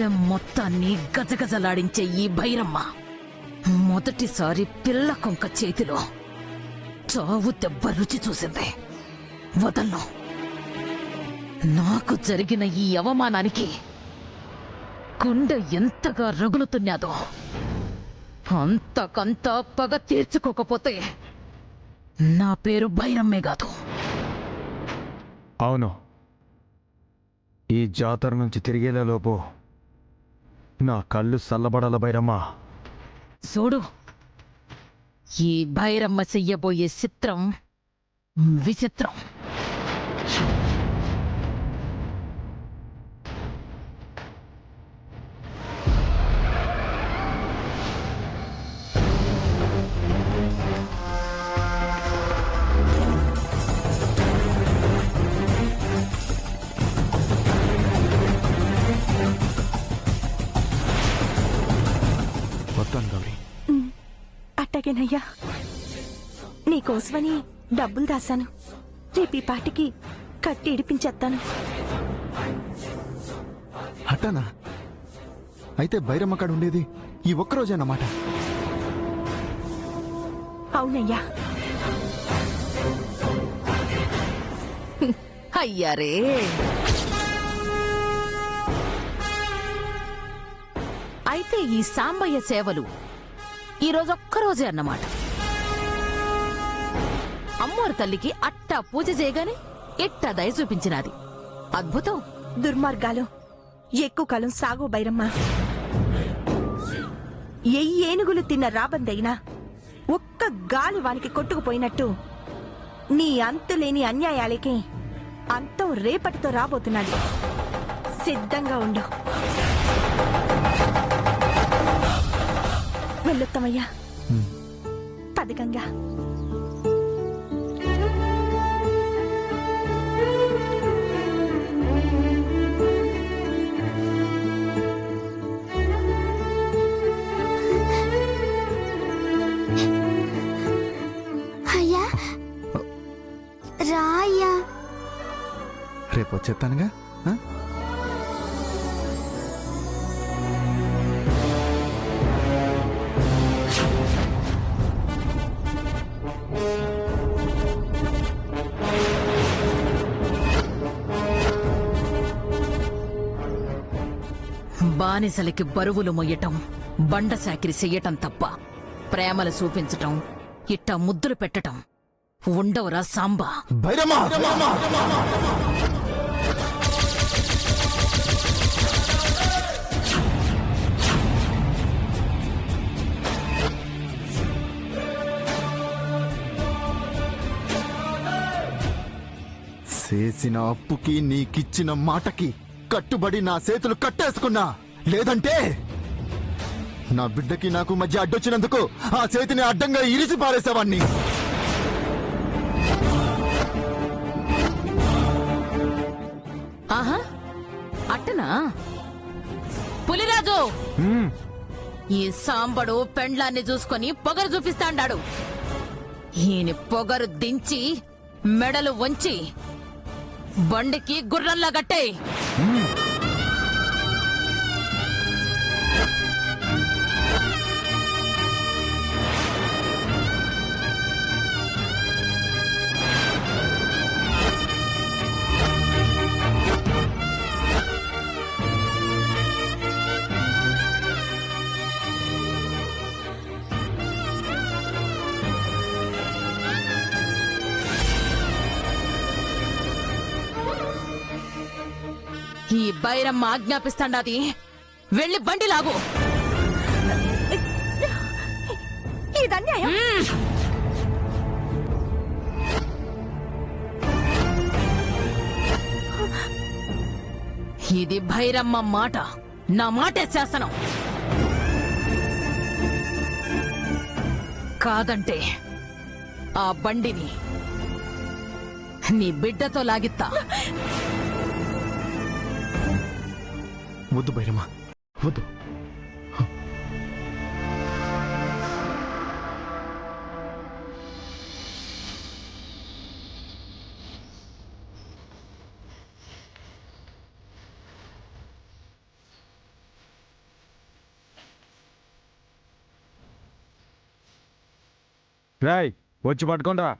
గూడెం మొత్తాన్ని గజగజలాడించే ఈ భైరమ్మ మొదటిసారి పిల్ల కొంక చేతిలో చావు దెబ్బ రుచి చూసింది. వదలను. నాకు జరిగిన ఈ అవమానానికి గుండె ఎంతగా రగులుతున్నాదో అంతకంతా పగ తీర్చుకోకపోతే నా పేరు భైరమ్మే కాదు. అవును, ఈ జాతర నుంచి తిరిగేలోపు నా కళ్ళు చల్లబడాల భైరమ్మ. చూడు, ఈ భైరమ్మ చెయ్యబోయే చిత్రం విచిత్రం. అట్టగేనయ్యా, నీకోసమని డబ్బులు దాశాను. రేపు ఈ పాటికి కట్టి ఇడిపించేస్తాను. అట్టనా? అయితే భైరమ్మ కాడ ఉండేది ఈ ఒక్కరోజేనమాట. అవునయ్యా. అయ్యారే, అయితే ఈ సాంబయ్య సేవలు ఈరోజొక్కరోజే అన్నమాట. అమ్మోరు తల్లికి అట్టా పూజ చేయగానే ఎట్టా దయ చూపించినది. అద్భుతం. దుర్మార్గాలు ఎక్కువ కాలం సాగు భైరమ్మ. ఏనుగులు తిన్న రాబందైనా ఒక్క గాలి వానికి కొట్టుకుపోయినట్టు నీ అంతులేని అన్యాయాలకి అంతం రేపటితో రాబోతున్నది. సిద్ధంగా ఉండు. వెళ్ళొత్తమయ్యా. పథకంగా. అయ్యా రా అయ్యా. రేపు వచ్చేస్తానుగా. బానిసలకి బరువులు మొయ్యటం, బండ సాకిరి చెయ్యటం తప్ప ప్రేమలు చూపించటం, ఇట్టా ముద్దులు పెట్టటం ఉండవురా సాంబా. చేసిన అప్పుకి నీకిచ్చిన మాటకి కట్టుబడి నా చేతులు కట్టేసుకున్నా. లేదంటే నా బిడ్డకి నాకు మధ్య అడ్డొచ్చినందుకు ఆ చేతిని అడ్డంగా ఇరిసి పారేసేవాణ్ణి. ఆహా, అట్టనా? పులిరాజు, ఈ సాంబడు పెండ్లాన్ని చూసుకొని పొగరు చూపిస్తాండాడు. ఈయన పొగరు దించి మెడలు వంచి బండికి గుర్రంలా గట్టే. ఈ బైరమ్మ ఆజ్ఞాపిస్తాండాది. వెళ్ళి బండి లాగు. ఇదన్యాయం. ఇది భైరమ్మ మాట. నా మాటే శాసనం. కాదంటే ఆ బండిని నీ బిడ్డతో లాగిత్తా. వద్దు భైరమ్మ, వద్దు. రాయ్ వచ్చి పట్టుకోండి రా.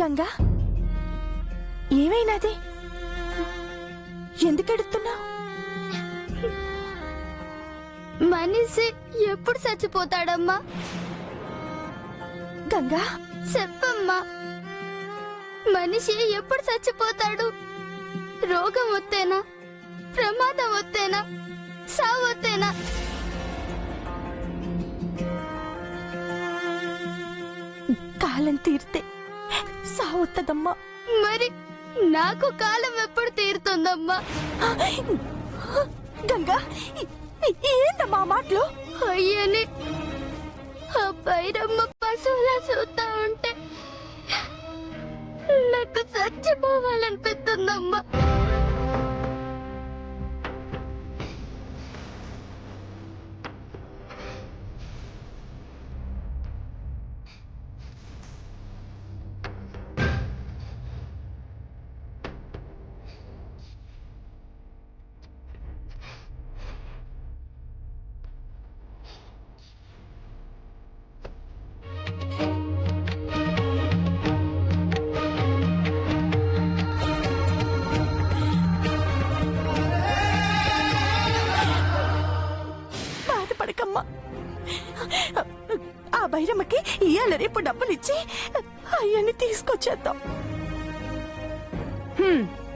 గంగా, ఏమైనాది? ఎందుకు ఎడుతున్నావు? మనిషి ఎప్పుడు చచ్చిపోతాడమ్మా? గంగా, చెప్పమ్మా, మనిషి ఎప్పుడు చచ్చిపోతాడు? రోగం వస్తేనా, ప్రమాదం వస్తేనా, సావు వస్తేనా? కాలం తీరితే సావుతుందమ్మా. మరి నాకు కాలం ఎప్పుడు తీరుతుందమ్మా? గంగా, ఏందమ్మా మాటలు? అయ్యని ఆ బైరమ్మ పశువులా చూస్తా ఉంటే నాకు చచ్చిపోవాలనిపిస్తుందమ్మా. బాధపడకమ్మా. ఆ బైరమ్మకి ఇయ్యాల రేపు డబ్బులు ఇచ్చి అయ్యని తీసుకొచ్చేద్దాం.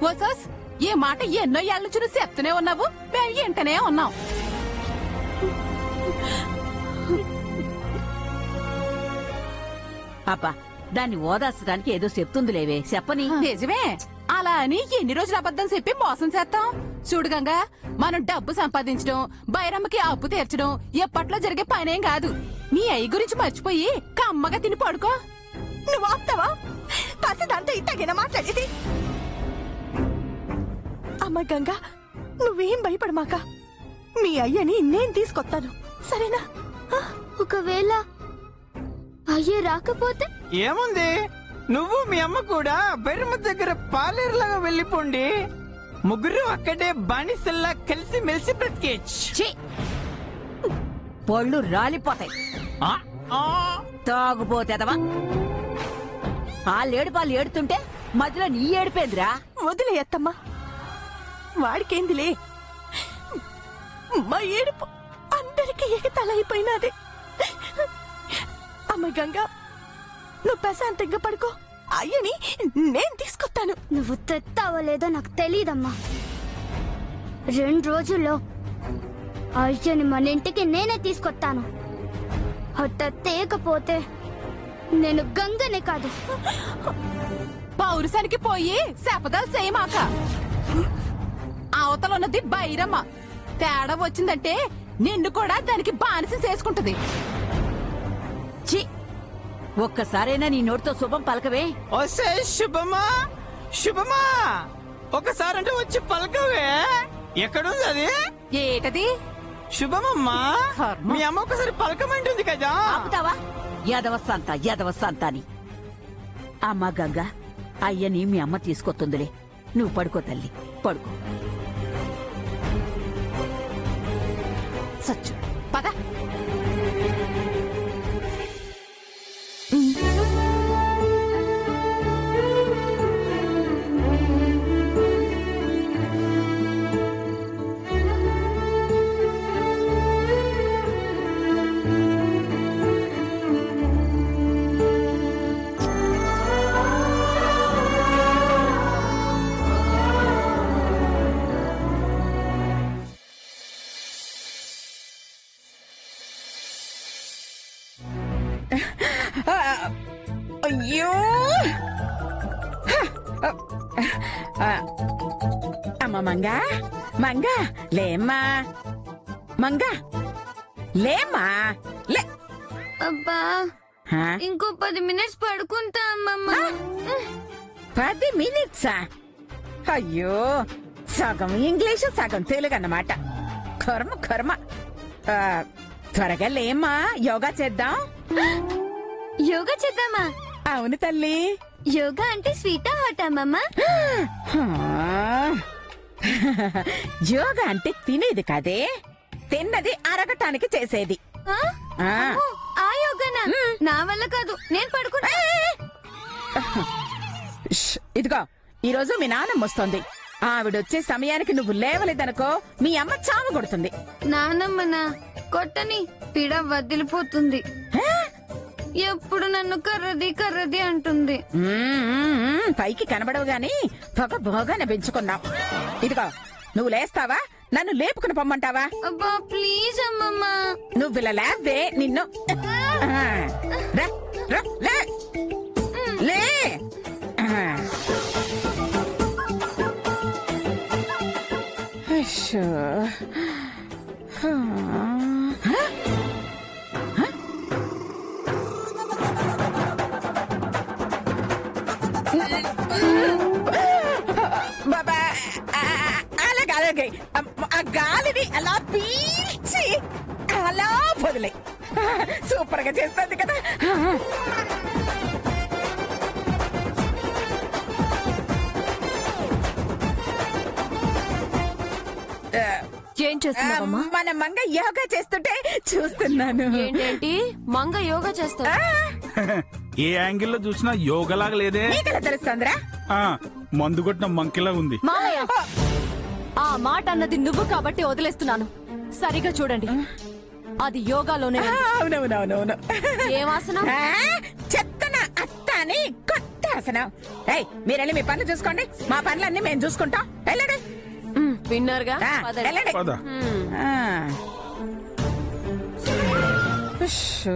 ఓసాస్, ఈ మాట ఎన్నో ఏళ్ళ నుంచి చెప్తూనే ఉన్నావు, మేము వింటనే ఉన్నాం. అబ్బా, దాన్ని ఓదార్చడానికి ఏదో చెప్తుంది లేవే, చెప్పని. నిజమే, అలా అని ఎన్ని రోజులు అబద్ధం చెప్పి మోసం చేస్తాం? చూడు గంగా, మనం డబ్బు సంపాదించడం, బైరమ్మకి అప్పు తీర్చడం ఎప్పట్లో జరిగే పనేం కాదు. నీ అయ్యి గురించి మర్చిపోయి కమ్మగా తిని పడుకో. నువ్వు ఆపుతావా? కాసేదంతా ఇట్టగేనా మాట్లాడేది? అమ్మ గంగా, నువ్వేం భయపడమాక. మీ అయ్యని నేను తీసుకొస్తాను, సరేనా? ఒకవేళ అయ్యే రాకపోతే? ఏముంది, నువ్వు మీ అమ్మ కూడా బైరమ్మ దగ్గర పాలేరులాగా వెళ్ళిపోండి. ముగ్గురు అక్కడే బానిసల్లా కలిసి మెలిసి బ్రతికేచ్చు. పళ్ళు రాలిపోతాయి. తాగుపోతేదవా, వాళ్ళేడుపాలు ఏడుతుంటే మధ్యలో నీ ఏడిపోయిందిరా. వదిలేయత్తమ్మా, వాడికేందిలే. మా ఏడుపు అందరికీ ఎగతలైపోయినది. అమ్మ గంగా, నువ్వు ప్రశాంతంగా పడుకో. అయ్యని నేను తీసుకొస్తాను. నువ్వు తెత్తావో లేదో నాకు తెలియదమ్మా. 2 రోజుల్లో అయ్యని మన ఇంటికి నేనే తీసుకొస్తాను. అట్ట తేకపోతే నేను గంగనే కాదు. పౌరుషానికి పోయి శపథాలు చేయమాక. అవతల ఉన్నది బైరమ్మ. తేడా వచ్చిందంటే నిన్ను కూడా దానికి బానిస చేసుకుంటది. ఛీ! ఒక్కసారైనా నీ నోటితో శుభం పలకవే. వస్తే శుభమా శుభమా ఒకసారంటే వచ్చి పలకవే. ఎక్కడుంది అది? ఏటది? శుభమమ్మా, కర్మ. మీ అమ్మ ఒకసారి పలకమంటుంది కదా. ఆపుతావా? యదవస్సంతాని. అమ్మా గంగా, అయ్యని మీ అమ్మ తీసుకొస్తుందిలే. నువ్వు పడుకో తల్లి, పడుకో. సచ్చు పద. అయ్యో అమ్మ మంగా లేమ్మా. మంగా లేమ్మా, లే. అబ్బా, హా? ఇంకో 10 మినిట్స్ పడుకుంటా అమ్మమ్మ. 10 మినిట్సా? అయ్యో, సగం ఇంగ్లీష్ సగం తెలుగు అన్నమాట. కర్మ. త్వరగా లేమ్మా, యోగా చేద్దాం. యోగా చేద్దామా? అవును తల్లి. యోగా అంటే స్వీటా హాటా అమ్మమ్మ? యోగా అంటే తినేది కాదే, తిన్నది అరగటానికి చేసేది. ఆ? ఆ. అమ్మో, ఆ యోగానా? నా వల్ల కాదు, నేను పడుకుంటా. ఇదిగో, ఈ రోజు మీ నాన్నమ్మ వస్తోంది. ఆవిడొచ్చే సమయానికి నువ్వు లేవలేదనుకో మీ అమ్మ చావు కొడుతుంది. నానమ్మనా? కొట్టని, పిడ వదిలిపోతుంది. ఎప్పుడు నన్ను కర్రది అంటుంది. పైకి కనబడవు గాని పొగ భోగాన పెంచుకున్నావు. ఇదిగో, నువ్వు లేస్తావా, నన్ను లేపుకుని పొమ్మంటావా? అబ్బా ప్లీజ్ అమ్మమ్మ. నువ్వు ఇలా లేవే నిన్ను. రా, రా, లే. లే. అయ్యో. బాబా, అలాగే ఆ గాలిని అలా పీల్చి అలా వదిలే. సూపర్ గా చేస్తుంది కదా. ఏం చేస్తున్నావమ్మా? మన మంగ యోగా చేస్తుంటే చూస్తున్నాను. ఏంటేంటి మంగ యోగా చేస్తా? ఏ యాంగిల్లో చూసినా యోగలాగా లేదే. నీకెలా తెలుస్తుందిరా? ఆ, మందు కొట్టిన మంకిలా ఉంది. మామయ్య, ఆ మాట అన్నది నువ్వు కాబట్టి వదిలేస్తున్నాను. సరిగా చూడండి, అది యోగాలోనే. అవునవునవునవును. ఏమాసనం? చెప్తున్నా అత్త అని కొత్త ఆసనం. ఏయ్, మీరెళ్ళి మీ పనులు చూసుకోండి, మా పనులన్నీ మేము చూసుకుంటాం. వెళ్ళండి. విన్నారుగా? పదండి. వెళ్ళండి. పద. ఉష్షు.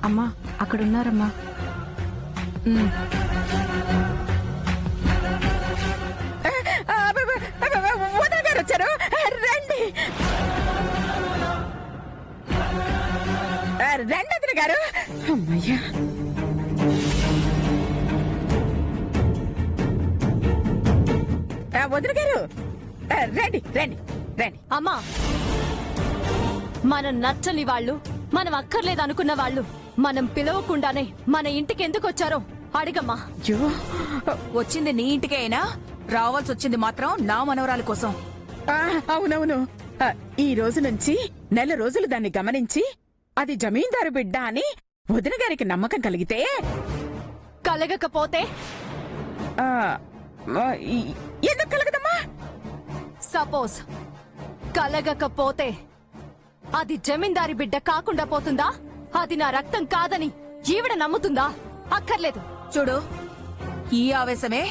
అమ్మా, అక్కడున్నారమ్మా. ఉదయ్ గారు వచ్చారు, రండి. రండి అతని గారు. అమ్మయ్యా. వదిన గారు, రండి రండి రండి. అమ్మా, మనం నచ్చని వాళ్ళు, మనం అక్కర్లేదు అనుకున్న వాళ్ళు మనం పిలవకుండానే మన ఇంటికి ఎందుకు వచ్చారో అడిగమ్మా. అయ్యో, వచ్చింది నీ ఇంటికే అయినా రావాల్సి వచ్చింది మాత్రం నా మనవరాలి కోసం. అవునవును. ఈ రోజు నుంచి 4 రోజులు దాన్ని గమనించి అది జమీందారు బిడ్డ అని వదిన గారికి నమ్మకం కలిగితే, కలగకపోతే ఎందుకు కలగదమ్మా? సపోజ్ కలగకపోతే అది జమీందారి బిడ్డ కాకుండా పోతుందా? అది నా రక్తం కాదని ఈవిడ నమ్ముతుందా? అక్కర్లేదు. చూడు, ఈ ఆవేశమే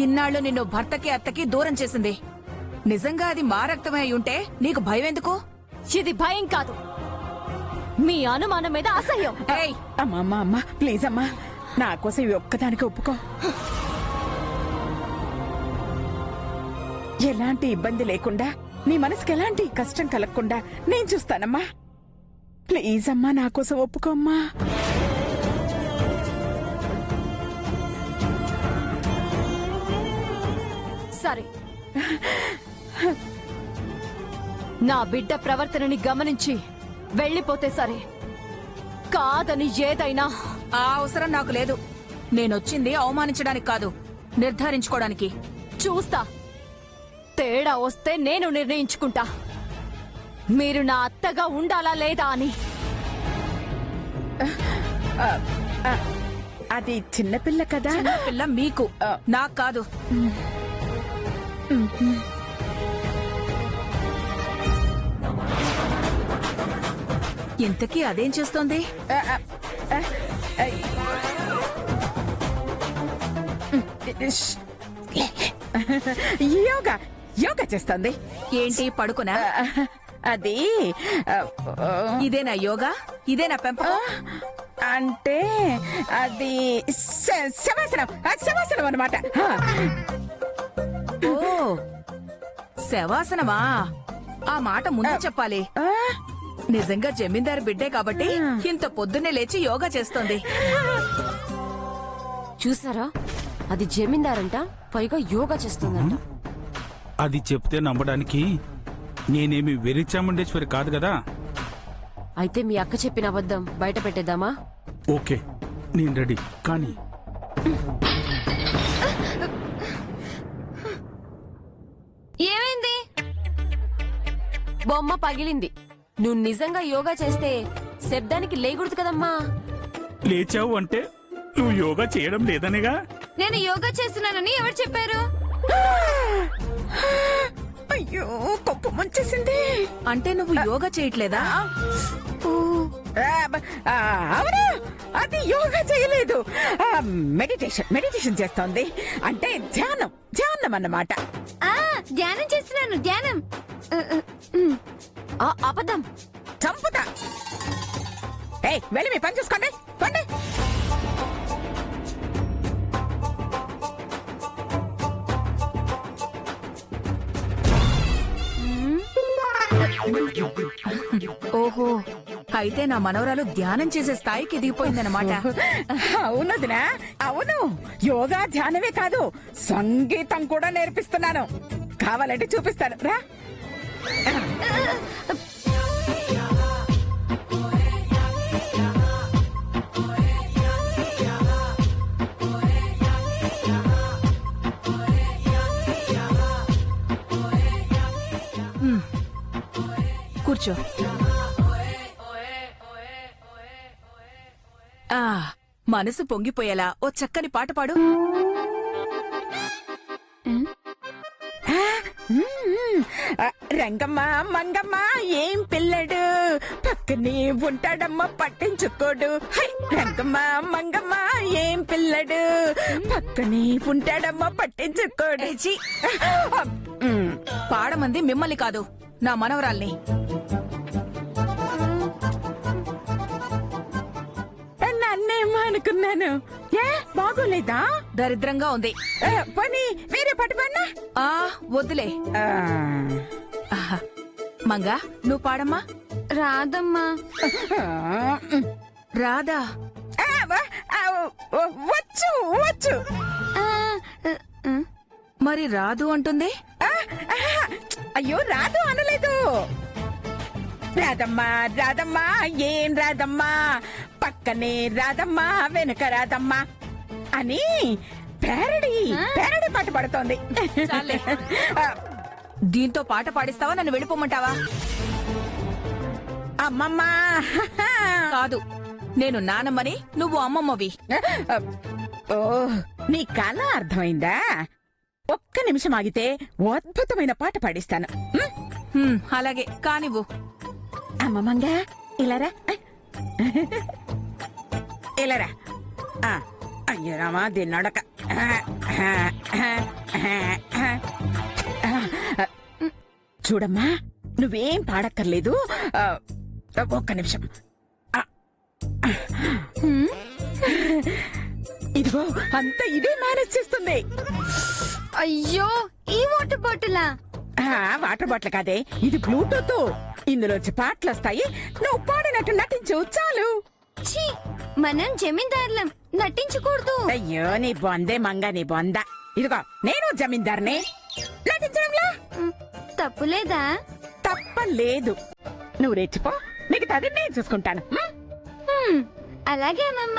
ఇన్నాళ్ళు నిన్ను భర్తకి అత్తకి దూరం చేసింది. నిజంగా అది మా రక్తమే అయి ఉంటే నీకు భయం ఎందుకు? ఇది భయం కాదు, మీ అనుమానం మీద అసహ్యం. ఏయ్, అమ్మా అమ్మా అమ్మా ప్లీజ్ అమ్మా, నా కోసం ఇవి ఒక్కదానికి ఒప్పుకో. ఎలాంటి ఇబ్బంది లేకుండా, నీ మనసుకి ఎలాంటి కష్టం కలగకుండా నేను చూస్తానమ్మా. ప్లీజ్ అమ్మా, నా కోసం ఒప్పుకోమ్మా. సరే, నా బిడ్డ ప్రవర్తనని గమనించి వెళ్ళిపోతే సరే, కాదని ఏదైనా ఆ అవసరం నాకు లేదు. నేనొచ్చింది అవమానించడానికి కాదు, నిర్ధారించుకోవడానికి. చూస్తా. తేడా వస్తే నేను నిర్ణయించుకుంటా మీరు నా అత్తగా ఉండాలా లేదా అని. అది చిన్నపిల్ల కదా. పిల్ల మీకు, నాకు కాదు. ఇంతకీ అదేం చేస్తోంది? యోగా యోగా చేస్తోంది. ఏంటి, పడుకునా? అది ఇదేనా యోగా? ఇదేనా పెంపకం? అంటే అది శవాసనం, శవాసనం అన్నమాట. ఓ, శవాసనమా? ఆ మాట ముందు చెప్పాలి. నిజంగా జమీందారు బిడ్డే కాబట్టి ఇంత పొద్దున్నే లేచి యోగా చేస్తోంది. చూసారా, అది జమీందారంట, పైగా యోగా చేస్తుందంట. అది చెప్తే నమ్మడానికి నేనేమి వెర్రి చాముండేశ్వరి కాదు కదా. అయితే మీ అక్క చెప్పిన అబద్ధం బయట పెట్టేద్దామా? ఓకే, నేను రెడీ. కానీ ఏమైంది? బొమ్మ పగిలింది. నువ్వు నిజంగా యోగా చేస్తే శబ్దానికి లేకూడదు కదమ్మా. లేచావు అంటే నువ్వు యోగా చేయడం లేదనేగా. నేను యోగా చేస్తున్నానని ఎవరు చెప్పారు? అయ్యో, కొప్పు ముంచేసింది. అంటే నువ్వు యోగా చేయట్లేదా? అవును, అది యోగా చేయలేదు. మెడిటేషన్ చేస్తోంది. అంటే ధ్యానం అన్నమాట. ధ్యానం చేస్తున్నాను, ధ్యానం. అబద్ధం. చంపుతా. ఏయ్, వెళ్ళి మీ పని చూసుకోండి, పండి. ఓహో, అయితే నా మనవరాలు ధ్యానం చేసే స్థాయికి ఎదిగిపోయిందన్నమాట. అవునదినా, అవును. యోగా ధ్యానమే కాదు, సంగీతం కూడా నేర్పిస్తున్నాను. కావాలంటే చూపిస్తాను, రా. కూర్చో. మనసు పొంగిపోయేలా ఓ చక్కని పాట పాడు. రంగమ్మ మంగమ్మ ఏం పిల్లడు, పక్కనే ఉంటాడమ్మ పట్టించుకోడు. హై! రంగమ్మ మంగమ్మ ఏం పిల్లడు, పక్కనే ఉంటాడమ్మ పట్టించుకోడు. ఛీ! పాడమంది మిమ్మల్ని కాదు, నా మనవరాల్ని. నన్నేమో అనుకున్నాను. ఏ బాగోలేదా? దరిద్రంగా ఉంది. పని వేరే పాట పాడినా? వద్దులే. మంగా, నువ్వు పాడమ్మా. రాదమ్మా. రాదా? వచ్చు వచ్చు. మరి రాదు అంటుంది. అయ్యో, రాదు అనలేదు. రాదమ్మా రాదమ్మా ఏం రాదమ్మా, పక్కనే రాదమ్మా వెనక రాదమ్మా అని పేరడి పాట పాడుతోంది. చాలే. దీంతో పాట పాడిస్తావా, నన్ను వెళ్ళిపోమంటావా? అమ్మమ్మా కాదు, నేను నానమ్మని, నువ్వు అమ్మమ్మవి. ఓ, నీ కళ అర్థమైందా? ఒక్క నిమిషం ఆగితే అద్భుతమైన పాట పాడిస్తాను. అలాగే కానివ్వు. అమ్మమ్మంగా ఇలారా ఇలారా అయ్యో రామా దీన్నడక చూడమ్మా నువ్వేం పాడక్కర్లేదు ఒక్క నిమిషం ఇదిగో అంతా ఇదే మేనేజ్ చేస్తుంది అయ్యో ఈ వాటర్ బాటిలా? వాటర్ బాటిల్ కాదే ఇది బ్లూటూత్ ఇందులోంచి పాటలు వస్తాయి నువ్వు పాడినట్టు నటించు చాలు ఛీ, మనం జమీందారులం, నటించకూడదు. అయ్యో నీ బొందే మంగ నీ బొంద ఇదిగో నేను జమీందార్ని నటించడంలా తప్పులేదా? తప్పలేదు నువ్వు రెచ్చిపో మిగతాది నేను చూసుకుంటాను అలాగే అమ్మమ్మ.